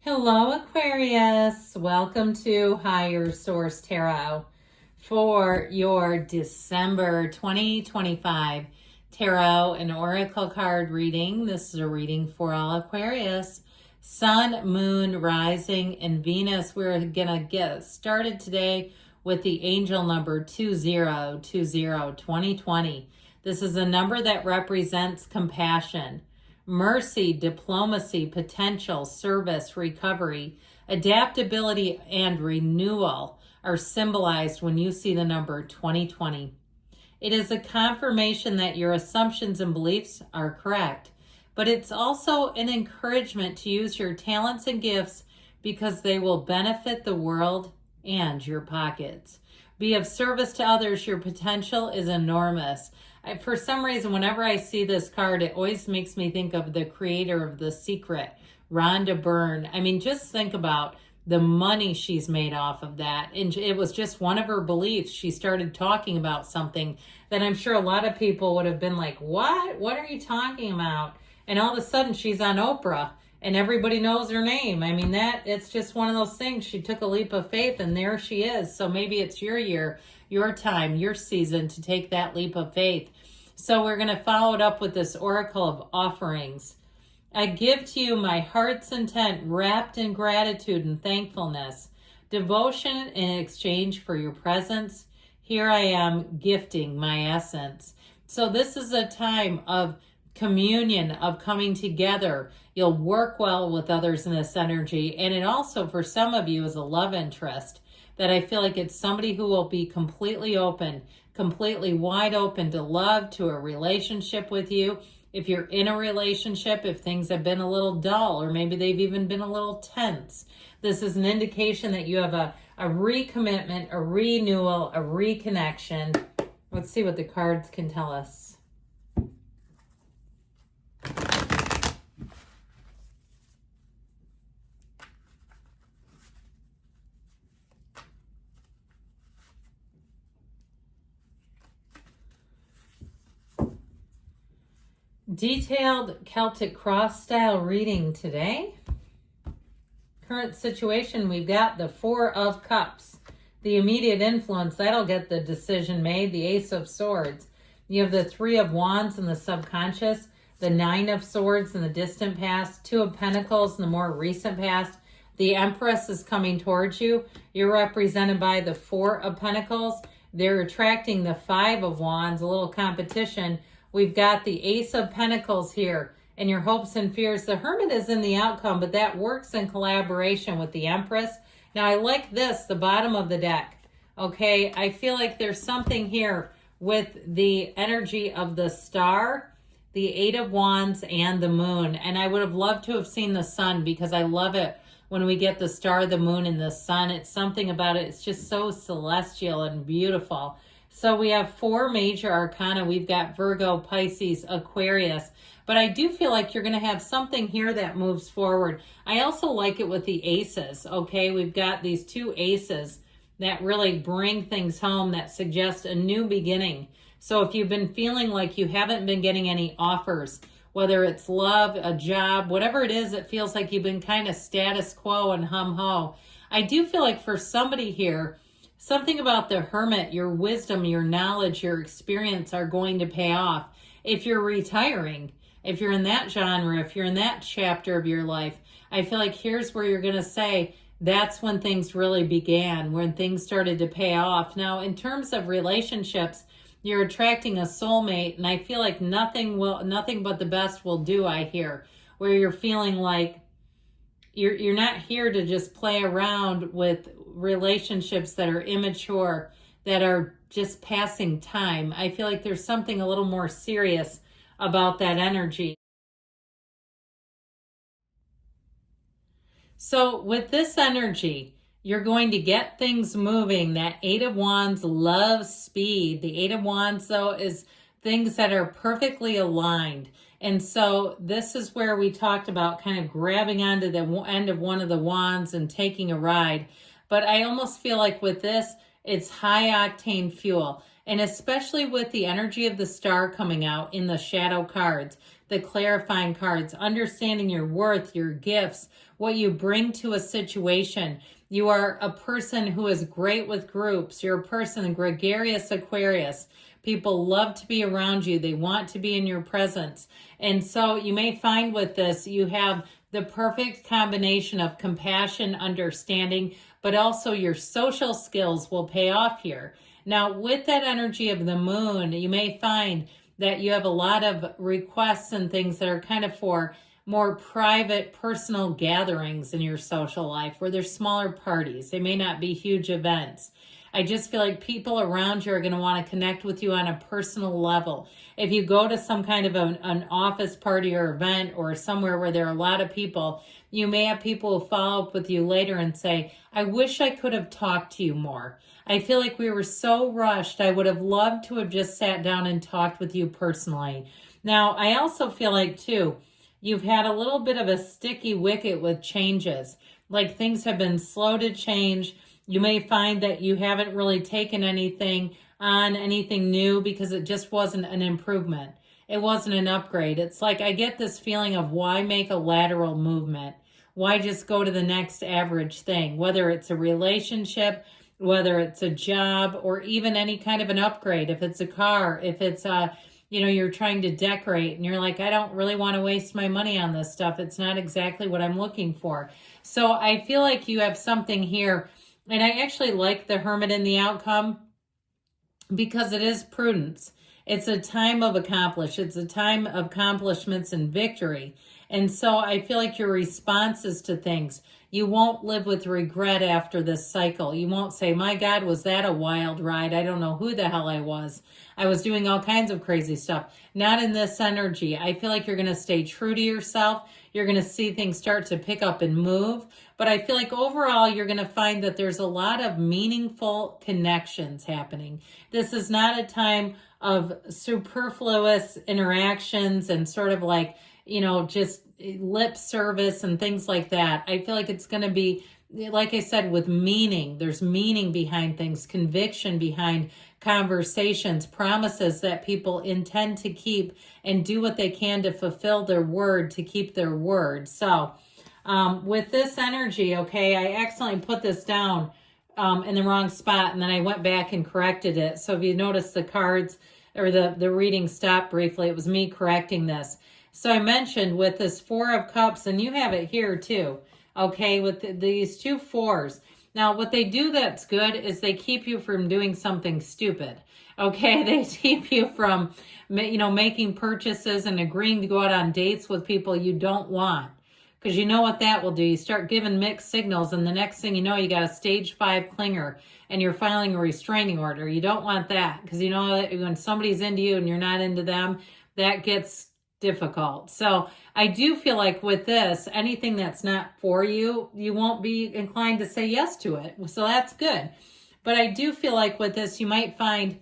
Hello, Aquarius. Welcome to Higher Source Tarot for your December 2025 Tarot and Oracle card reading. This is a reading for all Aquarius. Sun, Moon, Rising, and Venus. We're going to get started today with the angel number 2020. This is a number that represents compassion, mercy, diplomacy, potential, service, recovery, adaptability, and renewal are symbolized when you see the number 2020. It is a confirmation that your assumptions and beliefs are correct, but it's also an encouragement to use your talents and gifts because they will benefit the world and your pockets. Be of service to others. Your potential is enormous. For some reason, whenever I see this card, it always makes me think of the creator of The Secret, Rhonda Byrne. I mean, just think about the money she's made off of that. And it was just one of her beliefs. She started talking about something that I'm sure a lot of people would have been like, what? What are you talking about? And all of a sudden, she's on Oprah and everybody knows her name. I mean, it's just one of those things. She took a leap of faith and there she is. So maybe it's your year, your time, your season to take that leap of faith. So we're going to follow it up with this Oracle of Offerings. I give to you my heart's intent wrapped in gratitude and thankfulness, devotion in exchange for your presence. Here I am gifting my essence. So this is a time of communion, of coming together. You'll work well with others in this energy. And it also, for some of you, is a love interest that I feel like it's somebody who will be completely open, completely wide open to love, to a relationship with you. If you're in a relationship, if things have been a little dull, or maybe they've even been a little tense, this is an indication that you have a recommitment, a renewal, a reconnection. Let's see what the cards can tell us. Detailed Celtic cross style reading today. Current situation, we've got the Four of Cups. The immediate influence, that'll get the decision made. The Ace of Swords. You have the Three of Wands in the subconscious, the Nine of Swords in the distant past, Two of Pentacles in the more recent past. The Empress is coming towards you. You're represented by the Four of Pentacles. They're attracting the Five of Wands, a little competition. We've got the Ace of Pentacles here and your hopes and fears. The Hermit is in the outcome, but that works in collaboration with the Empress. Now, I like this, the bottom of the deck. Okay, I feel like there's something here with the energy of the Star, the Eight of Wands, and the Moon. And I would have loved to have seen the Sun because I love it when we get the Star, the Moon, and the Sun. It's something about it. It's just so celestial and beautiful. So we have four major arcana. We've got Virgo, Pisces, Aquarius. But I do feel like you're going to have something here that moves forward. I also like it with the aces, okay? We've got these two aces that really bring things home, that suggest a new beginning. So if you've been feeling like you haven't been getting any offers, whether it's love, a job, whatever it is, it feels like you've been kind of status quo and hum-ho. I do feel like for somebody here, something about the Hermit, your wisdom, your knowledge, your experience are going to pay off. If you're retiring, if you're in that genre, if you're in that chapter of your life, I feel like here's where you're going to say, that's when things really began, when things started to pay off. Now, in terms of relationships, you're attracting a soulmate, and I feel like nothing but the best will do, I hear, where you're feeling like you're not here to just play around with relationships that are immature, that are just passing time. I feel like there's something a little more serious about that energy. So with this energy, you're going to get things moving. That Eight of Wands loves speed. The Eight of Wands, though, is things that are perfectly aligned. And so this is where we talked about kind of grabbing onto the end of one of the wands and taking a ride. But I almost feel like with this, it's high octane fuel. And especially with the energy of the Star coming out in the shadow cards, the clarifying cards, understanding your worth, your gifts, what you bring to a situation. You are a person who is great with groups. You're a person, gregarious Aquarius. People love to be around you. They want to be in your presence. And so you may find with this, you have the perfect combination of compassion, understanding, but also your social skills will pay off here. Now, with that energy of the moon, you may find that you have a lot of requests and things that are kind of for more private, personal gatherings in your social life where there's smaller parties. They may not be huge events. I just feel like people around you are going to want to connect with you on a personal level. If you go to some kind of an office party or event or somewhere where there are a lot of people, you may have people who follow up with you later and say, I wish I could have talked to you more. I feel like we were so rushed. I would have loved to have just sat down and talked with you personally. Now, I also feel like, too, you've had a little bit of a sticky wicket with changes. Like things have been slow to change. You may find that you haven't really taken anything new because it just wasn't an improvement. It wasn't an upgrade. It's like I get this feeling of why make a lateral movement? Why just go to the next average thing? Whether it's a relationship, whether it's a job, or even any kind of an upgrade. If it's a car, if it's you're trying to decorate and you're like, I don't really want to waste my money on this stuff. It's not exactly what I'm looking for. So I feel like you have something here. And I actually like the Hermit in the outcome because it is prudence. It's a time of accomplishment. It's a time of accomplishments and victory. And so I feel like your responses to things, you won't live with regret after this cycle. You won't say, my God, was that a wild ride? I don't know who the hell I was. I was doing all kinds of crazy stuff. Not in this energy. I feel like you're going to stay true to yourself. You're going to see things start to pick up and move. But I feel like overall, you're going to find that there's a lot of meaningful connections happening. This is not a time of superfluous interactions and sort of like, just lip service and things like that. I feel like it's going to be, like I said, with meaning. There's meaning behind things, conviction behind conversations, promises that people intend to keep and do what they can to fulfill their word, to keep their word. So with this energy, okay, I accidentally put this down in the wrong spot, and then I went back and corrected it. So if you notice the cards or the reading stopped briefly, it was me correcting this. So I mentioned with this Four of Cups, and you have it here too, okay, with these two fours. Now, what they do that's good is they keep you from doing something stupid, okay? They keep you from, making purchases and agreeing to go out on dates with people you don't want. Because you know what that will do. You start giving mixed signals, and the next thing you know, you got a stage 5 clinger, and you're filing a restraining order. You don't want that, because you know that when somebody's into you and you're not into them, that gets difficult. So I do feel like with this, anything that's not for you, you won't be inclined to say yes to it. So that's good. But I do feel like with this, you might find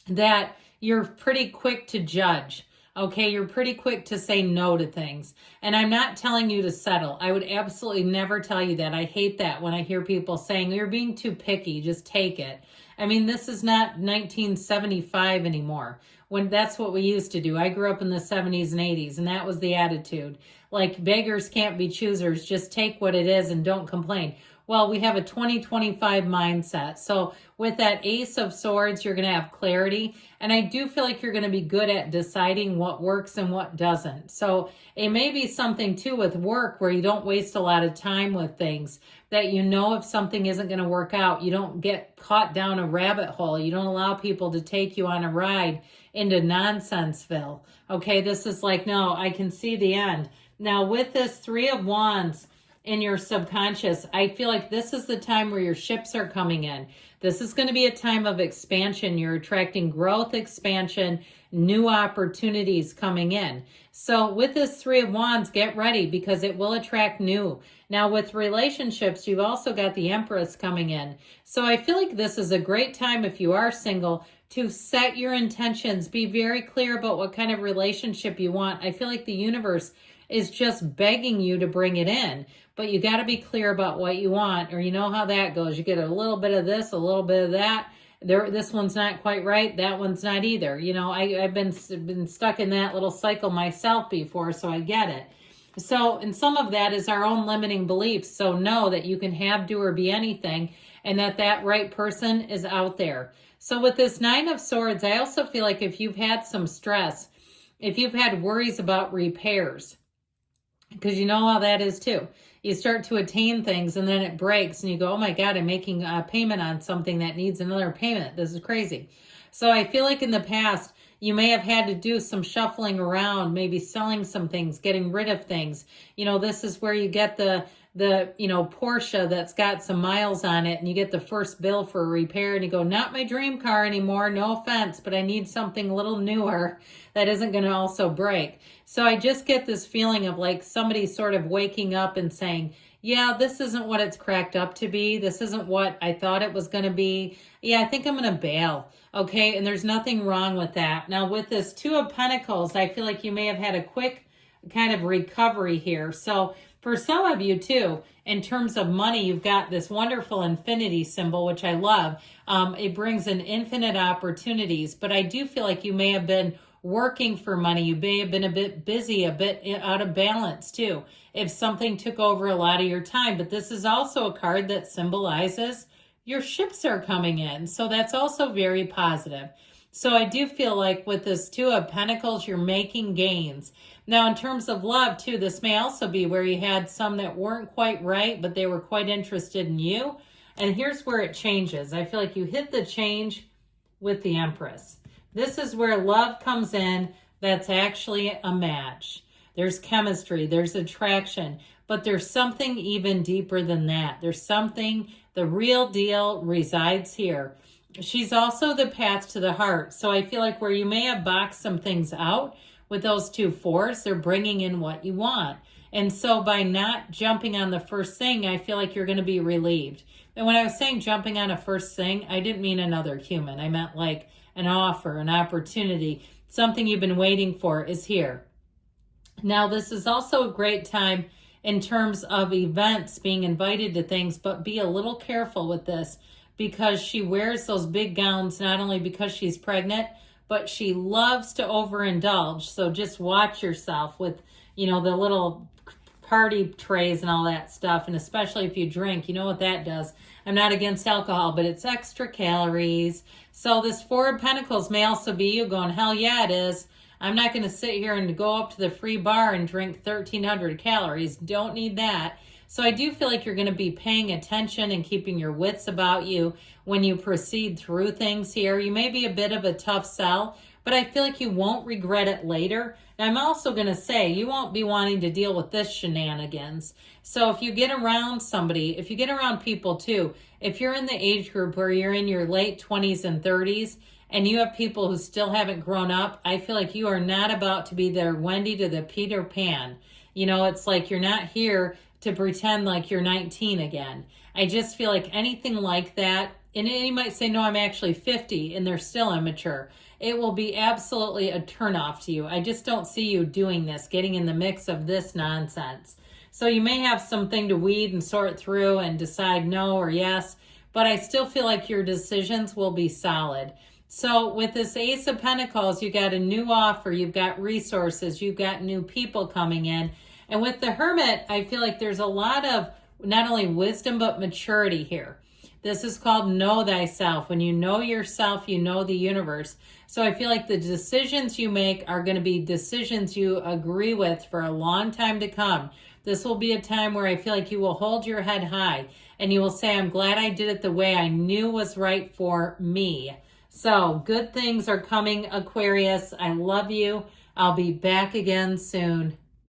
that you're pretty quick to judge. Okay, you're pretty quick to say no to things. And I'm not telling you to settle. I would absolutely never tell you that. I hate that when I hear people saying, you're being too picky, just take it. I mean, this is not 1975 anymore, when that's what we used to do. I grew up in the 70s and 80s, and that was the attitude. Like, beggars can't be choosers. Just take what it is and don't complain. Well, we have a 2025 mindset. So with that Ace of Swords, you're going to have clarity. And I do feel like you're going to be good at deciding what works and what doesn't. So it may be something too with work where you don't waste a lot of time with things, that if something isn't going to work out, you don't get caught down a rabbit hole. You don't allow people to take you on a ride into Nonsenseville. Okay, this is like, no, I can see the end. Now with this Three of Wands, in your subconscious, I feel like this is the time where your ships are coming in. This is going to be a time of expansion. You're attracting growth, expansion, new opportunities coming in. So with this Three of Wands, get ready because it will attract new. Now with relationships, you've also got the Empress coming in. So I feel like this is a great time if you are single to set your intentions. Be very clear about what kind of relationship you want. I feel like the universe is just begging you to bring it in. But you got to be clear about what you want, or you know how that goes. You get a little bit of this, a little bit of that. this one's not quite right, that one's not either. You know, I've been stuck in that little cycle myself before, so I get it. So, and some of that is our own limiting beliefs. So know that you can have, do, or be anything, and that right person is out there. So with this Nine of Swords, I also feel like if you've had some stress, if you've had worries about repairs, because you know how that is too. You start to attain things and then it breaks and you go, oh my God, I'm making a payment on something that needs another payment. This is crazy. So I feel like in the past, you may have had to do some shuffling around, maybe selling some things, getting rid of things. You know, this is where you get the Porsche that's got some miles on it and you get the first bill for a repair and you go, not my dream car anymore, no offense, but I need something a little newer that isn't going to also break. So I just get this feeling of like somebody sort of waking up and saying, yeah, this isn't what it's cracked up to be. This isn't what I thought it was going to be. Yeah, I think I'm going to bail. Okay, and there's nothing wrong with that. Now with this Two of Pentacles, I feel like you may have had a quick kind of recovery here. So for some of you too, in terms of money, you've got this wonderful infinity symbol, which I love. It brings in infinite opportunities, but I do feel like you may have been working for money. You may have been a bit busy, a bit out of balance too, if something took over a lot of your time. But this is also a card that symbolizes your ships are coming in. So that's also very positive. So I do feel like with this Two of Pentacles, you're making gains. Now, in terms of love, too, this may also be where you had some that weren't quite right, but they were quite interested in you. And here's where it changes. I feel like you hit the change with the Empress. This is where love comes in that's actually a match. There's chemistry, there's attraction, but there's something even deeper than that. There's something, the real deal resides here. She's also the path to the heart. So I feel like where you may have boxed some things out with those two fours, they're bringing in what you want. And so by not jumping on the first thing, I feel like you're going to be relieved. And when I was saying jumping on a first thing, I didn't mean another human. I meant like an offer, an opportunity, something you've been waiting for is here. Now, this is also a great time in terms of events, being invited to things, but be a little careful with this because she wears those big gowns, not only because she's pregnant, but she loves to overindulge. So just watch yourself with, the little party trays and all that stuff. And especially if you drink, you know what that does. I'm not against alcohol, but it's extra calories. So this Four of Pentacles may also be you going, hell yeah, it is. I'm not going to sit here and go up to the free bar and drink 1,300 calories. Don't need that. So I do feel like you're going to be paying attention and keeping your wits about you when you proceed through things here. You may be a bit of a tough sell, but I feel like you won't regret it later. And I'm also going to say you won't be wanting to deal with this shenanigans. So if you get around somebody, if you get around people too, if you're in the age group where you're in your late 20s and 30s, and you have people who still haven't grown up, I feel like you are not about to be their Wendy to the Peter Pan. It's like you're not here to pretend like you're 19 again. I just feel like anything like that, and you might say, no, I'm actually 50, and they're still immature. It will be absolutely a turnoff to you. I just don't see you doing this, getting in the mix of this nonsense. So you may have something to weed and sort through and decide no or yes, but I still feel like your decisions will be solid. So with this Ace of Pentacles, you got a new offer, you've got resources, you've got new people coming in. And with the Hermit, I feel like there's a lot of not only wisdom, but maturity here. This is called know thyself. When you know yourself, you know the universe. So I feel like the decisions you make are going to be decisions you agree with for a long time to come. This will be a time where I feel like you will hold your head high and you will say, I'm glad I did it the way I knew was right for me. So good things are coming, Aquarius. I love you. I'll be back again soon.